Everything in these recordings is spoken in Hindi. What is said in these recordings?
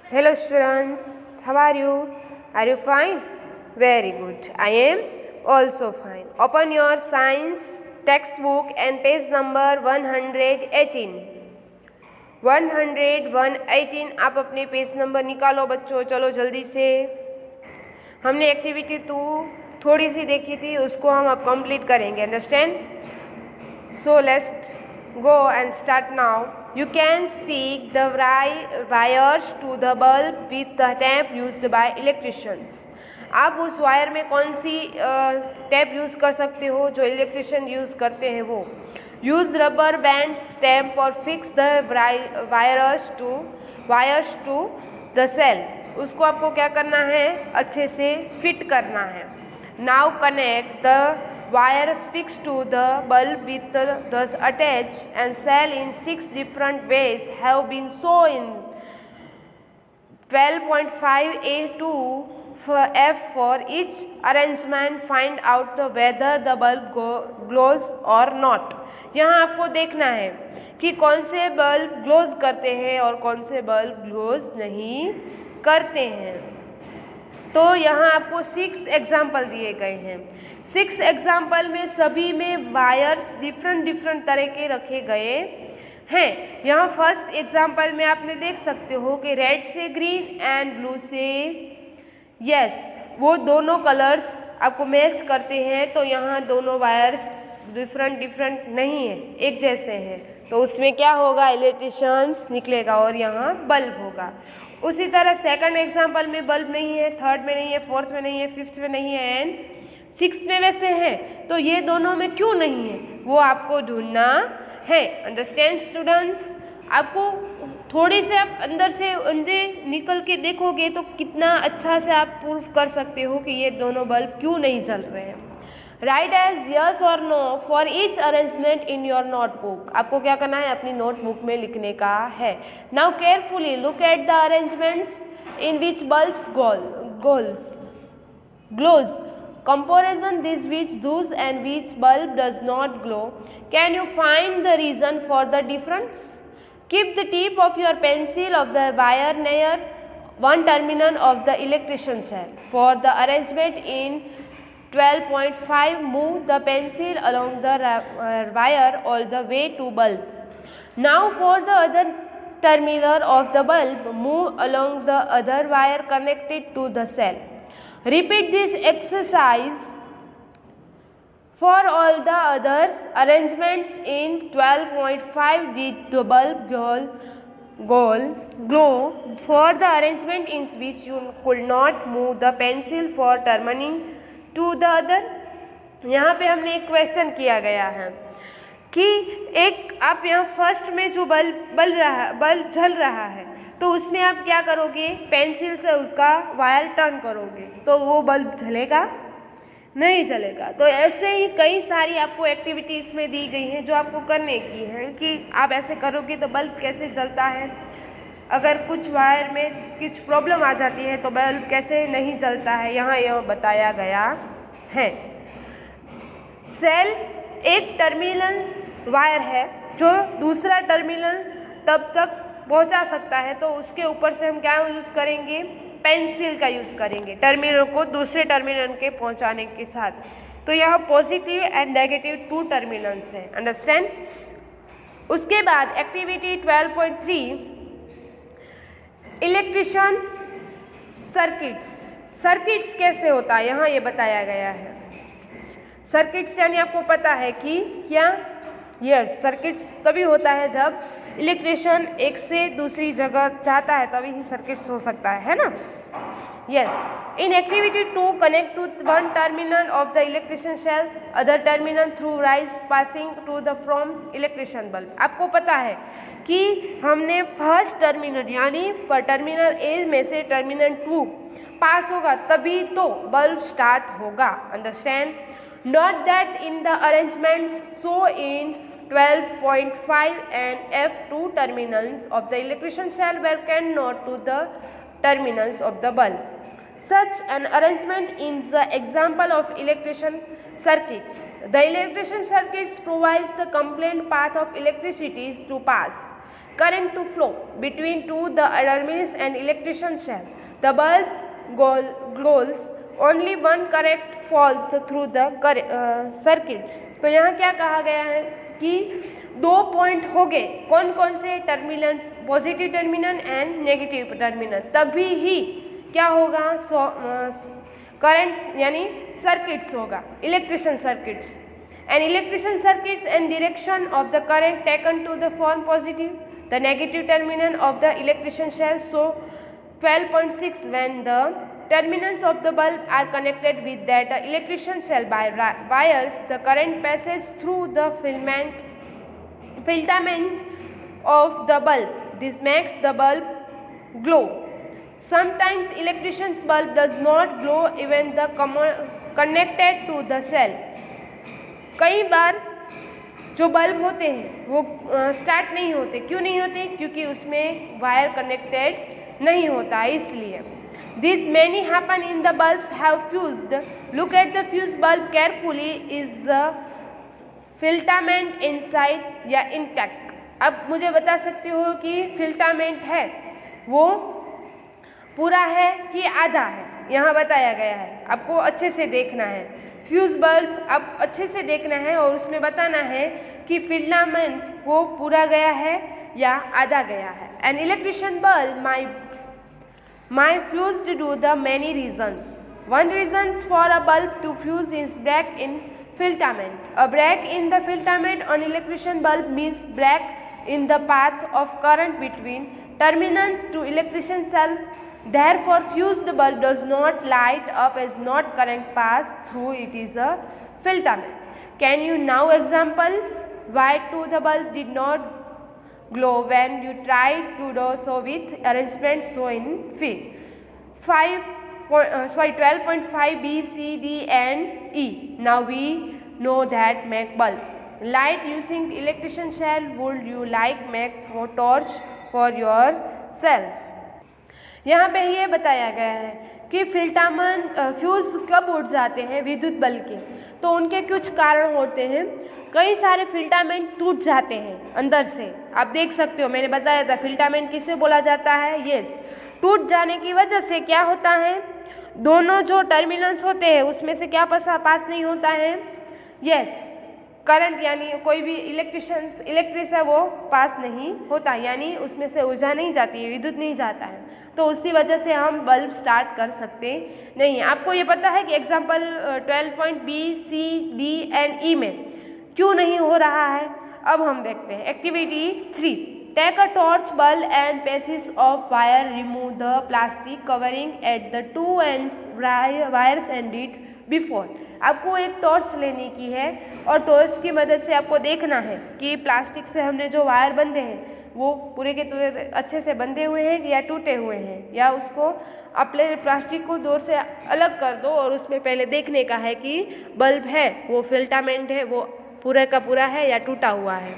Hello students, how are you? Are you fine? Very good. I am also fine. Open your science textbook and page number 118. 118 आप अपने पेज नंबर निकालो बच्चों, चलो जल्दी से। हमने एक्टिविटी 2 थोड़ी सी देखी थी, उसको हम अब कंप्लीट करेंगे। Understand? So let's go and start now. You can stick the wires to the bulb with the tape used by electricians. आप उस वायर में कौन सी टेप यूज़ कर सकते हो जो इलेक्ट्रिशियन यूज़ करते हैं वो। यूज़ रबर बैंड्स टेप और fix the wires to the cell. उसको आपको क्या करना है, अच्छे से फिट करना है। Now connect the wires fixed to the bulb with the attached and cell in 6 different ways have been shown in 12.5a to f. For each arrangement find out the whether the bulb glows or not. यहाँ आपको देखना है कि कौन से बल्ब ग्लोज करते हैं और कौन से बल्ब ग्लोज नहीं करते हैं। तो यहाँ आपको 6 एग्जाम्पल दिए गए हैं। 6 एग्जाम्पल में सभी में वायर्स डिफरेंट तरह के रखे गए हैं। यहाँ फर्स्ट एग्जाम्पल में आपने देख सकते हो कि रेड से ग्रीन एंड ब्लू से यस, वो दोनों कलर्स आपको मैच करते हैं। तो यहाँ दोनों वायर्स डिफरेंट नहीं है, एक जैसे हैं। तो उसमें क्या होगा, इलेक्ट्रिशियंस निकलेगा और यहाँ बल्ब होगा। उसी तरह सेकंड एग्जाम्पल में बल्ब नहीं है, थर्ड में नहीं है, फोर्थ में नहीं है, फिफ्थ में नहीं है एंड सिक्स में वैसे है। तो ये दोनों में क्यों नहीं है वो आपको ढूंढना है। Understand students? आपको थोड़ी से आप अंदर निकल के देखोगे तो कितना अच्छा से आप प्रूफ कर सकते हो कि ये दोनों बल्ब क्यों नहीं जल रहे हैं। राइट एज यस और no for each arrangement in your notebook. आपको क्या करना है, अपनी नोटबुक में लिखने का है। Now carefully look at the arrangements in which bulbs glows. Comparison this which does and which bulb does not glow. Can you find the reason for the difference? Keep the tip of your pencil of the wire near one terminal of the electrician cell. For the arrangement in 12.5, move the pencil along the wire all the way to bulb. Now for the other terminal of the bulb, move along the other wire connected to the cell. Repeat this exercise for all the other arrangements in 12.5. Did the bulb glow for the arrangement in which you could not move the pencil for turning to the other? यहाँ पे हमने एक क्वेश्चन किया गया है कि एक आप यहाँ फर्स्ट में जो बल्ब जल रहा है तो उसमें आप क्या करोगे, पेंसिल से उसका वायर टर्न करोगे तो वो बल्ब जलेगा नहीं जलेगा। तो ऐसे ही कई सारी आपको एक्टिविटीज़ में दी गई हैं जो आपको करने की है कि आप ऐसे करोगे तो बल्ब कैसे जलता है, अगर कुछ वायर में कुछ प्रॉब्लम आ जाती है तो बल्ब कैसे नहीं जलता है, यहाँ यह बताया गया है। सेल एक टर्मिनल वायर है जो दूसरा टर्मिनल तब तक पहुंचा सकता है, तो उसके ऊपर से हम क्या यूज़ करेंगे, पेंसिल का यूज़ करेंगे टर्मिनल को दूसरे टर्मिनल के पहुंचाने के साथ। तो यह पॉजिटिव एंड नेगेटिव 2 टर्मिनल्स हैं। अंडरस्टैंड? उसके बाद एक्टिविटी 12.3 इलेक्ट्रिशियन सर्किट्स कैसे होता है, यहाँ ये बताया गया है। सर्किट्स यानी आपको पता है कि क्या, यस, सर्किट्स तभी होता है जब इलेक्ट्रिशियन एक से दूसरी जगह जाता है, तभी ही सर्किट्स हो सकता है ना। Yes. In activity 2 connect to one terminal of the electrician cell other terminal through rise passing to the from electrician bulb. आपको पता है कि हमने फर्स्ट टर्मिनल यानी टर्मिनल ए में से टर्मिनल 2 पास होगा तभी तो बल्ब स्टार्ट होगा। Understand? Note that in the arrangements so in 12.5 and F2 terminals of the electrician cell were connected to the terminals of the bulb. Such an arrangement in the example of electrician circuits. The electrician circuits provides the complete path of electricity to pass. current to flow between the terminus and electrician cell. The bulb glows, only one current falls through the circuits. तो यहाँ क्या कहा गया है कि 2 पॉइंट हो गए, कौन कौन से terminal, positive terminal and negative terminal, तभी ही क्या होगा, करंट यानी सर्किट्स होगा, electrician circuits. An electrician circuits and direction of the current taken to the form positive. The negative terminal of the electrician cell show 12.6 when the terminals of the bulb are connected with that electrician cell by wires. The current passes through the filament of the bulb. This makes the bulb glow. Sometimes electrician's bulb does not glow even the connected to the cell. कई बार जो बल्ब होते हैं वो स्टार्ट नहीं होते. क्यों नहीं होते? क्योंकि उसमें वायर कनेक्टेड नहीं होता है, इसलिए. This many happen in the bulbs have fused. Look at the fuse bulb carefully. Is the filament inside या इंटैक्ट? अब मुझे बता सकते हो कि फिल्टामेंट है वो पूरा है कि आधा है, यहाँ बताया गया है. आपको अच्छे से देखना है. फ्यूज बल्ब आप अच्छे से देखना है और उसमें बताना है कि फिलामेंट वो पूरा गया है या आधा गया है. An electrician bulb my fused do the many reasons. One reasons for a bulb to fuse is break in filtament. A break in the filament on electrician bulb means break in the path of current between terminals to electrician cell. Therefore, fused bulb does not light up as not current pass through. It is a filament. Can you now examples why to the bulb did not glow when you tried to do so with arrangement so in fig 12.5 B, C, D and E. Now we know that make bulb. Light using electrician cell. Would you like make for torch for yourself? यहाँ पे ये बताया गया है कि फिल्टामेंट फ्यूज कब उड़ जाते हैं विद्युत बल्ब के, तो उनके कुछ कारण होते हैं. कई सारे फिल्टामेंट टूट जाते हैं अंदर से. आप देख सकते हो, मैंने बताया था फिल्टामेंट किसे बोला जाता है. यस, टूट जाने की वजह से क्या होता है, दोनों जो टर्मिनल्स होते हैं उसमें से क्या पास नहीं होता है. यस, करंट यानी कोई भी इलेक्ट्रिक है वो पास नहीं होता, यानी उसमें से ऊर्जा नहीं जाती है, विद्युत नहीं जाता है. तो उसी वजह से हम बल्ब स्टार्ट कर सकते नहीं. आपको ये पता है कि example 12.B, C, D and E में क्यों नहीं हो रहा है. अब हम देखते हैं. Activity 3. Take a torch, bulb and pieces of wire. Remove the plastic covering at the two ends wires and it before. आपको एक टॉर्च लेने की है और टॉर्च की मदद से आपको देखना है कि प्लास्टिक से हमने जो वायर बंधे हैं वो पूरे के पूरे अच्छे से बंधे हुए हैं या टूटे हुए हैं, या उसको अपने प्लास्टिक को दूर से अलग कर दो और उसमें पहले देखने का है कि बल्ब है वो फिल्टामेंट है वो पूरा का पूरा है या टूटा हुआ है.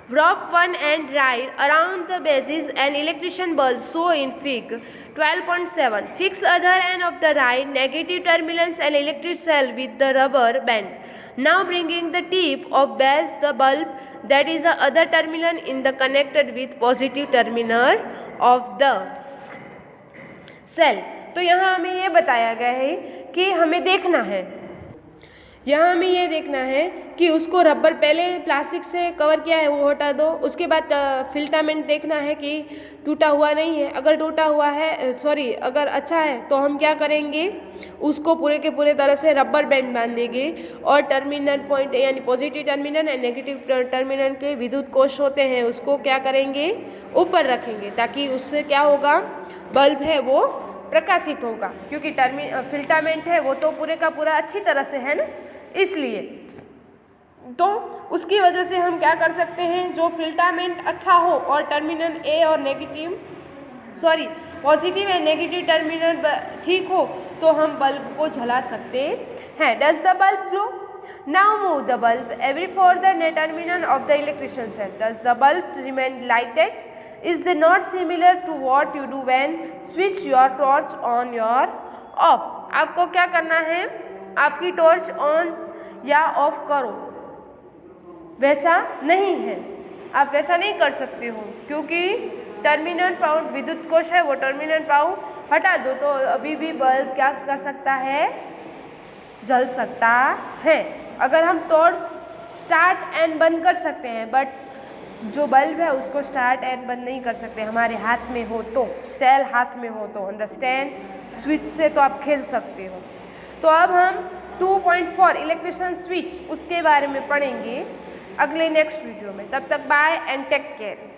Wrap one end right around the bases and electrician bulb so in fig 12.7. Fix other end of the right negative terminals and electric cell with the rubber band. Now bringing the tip of base the bulb that is the other terminal in the connected with positive terminal of the cell. तो यहाँ हमें ये बताया गया है कि हमें देखना है, यहाँ हमें ये देखना है कि उसको रबर पहले प्लास्टिक से कवर किया है वो हटा दो. उसके बाद फिल्टामेंट देखना है कि टूटा हुआ नहीं है. अगर टूटा हुआ है अगर अच्छा है तो हम क्या करेंगे, उसको पूरे के पूरे तरह से रबर बैंड बांध देंगे और टर्मिनल पॉइंट यानी positive terminal and negative terminal के विद्युत कोश होते हैं उसको क्या करेंगे, ऊपर रखेंगे, ताकि उससे क्या होगा, बल्ब है वो प्रकाशित होगा. क्योंकि फिल्टामेंट है वो तो पूरे का पूरा अच्छी तरह से है ना, इसलिए तो उसकी वजह से हम क्या कर सकते हैं, जो फिल्टामेंट अच्छा हो और टर्मिनल ए और पॉजिटिव एंड नेगेटिव टर्मिनल ठीक हो तो हम बल्ब को जला सकते हैं. Does the bulb glow? Now move the bulb every for the terminal of the electrician cell. Does the bulb remain lighted? Is the not similar to what you do when switch your torch on your off. आपको क्या करना है, आपकी टॉर्च ऑन या ऑफ करो वैसा नहीं है. आप वैसा नहीं कर सकते हो, क्योंकि टर्मिनल पाउट विद्युत कोश है, वो टर्मिनल पाउट हटा दो तो अभी भी बल्ब क्या कर सकता है, जल सकता है। अगर हम टॉर्च स्टार्ट एंड बंद कर सकते हैं, बट जो बल्ब है उसको स्टार्ट एंड बंद नहीं कर सकते, हमारे हाथ में हो तो, सेल हाथ में हो तो, अंडरस्टैंड। स्विच से तो आप खेल सकते हो। तो अब हम 2.4 इलेक्ट्रिशियन स्विच उसके बारे में पढ़ेंगे अगले नेक्स्ट वीडियो में। तब तक बाय एंड टेक केयर।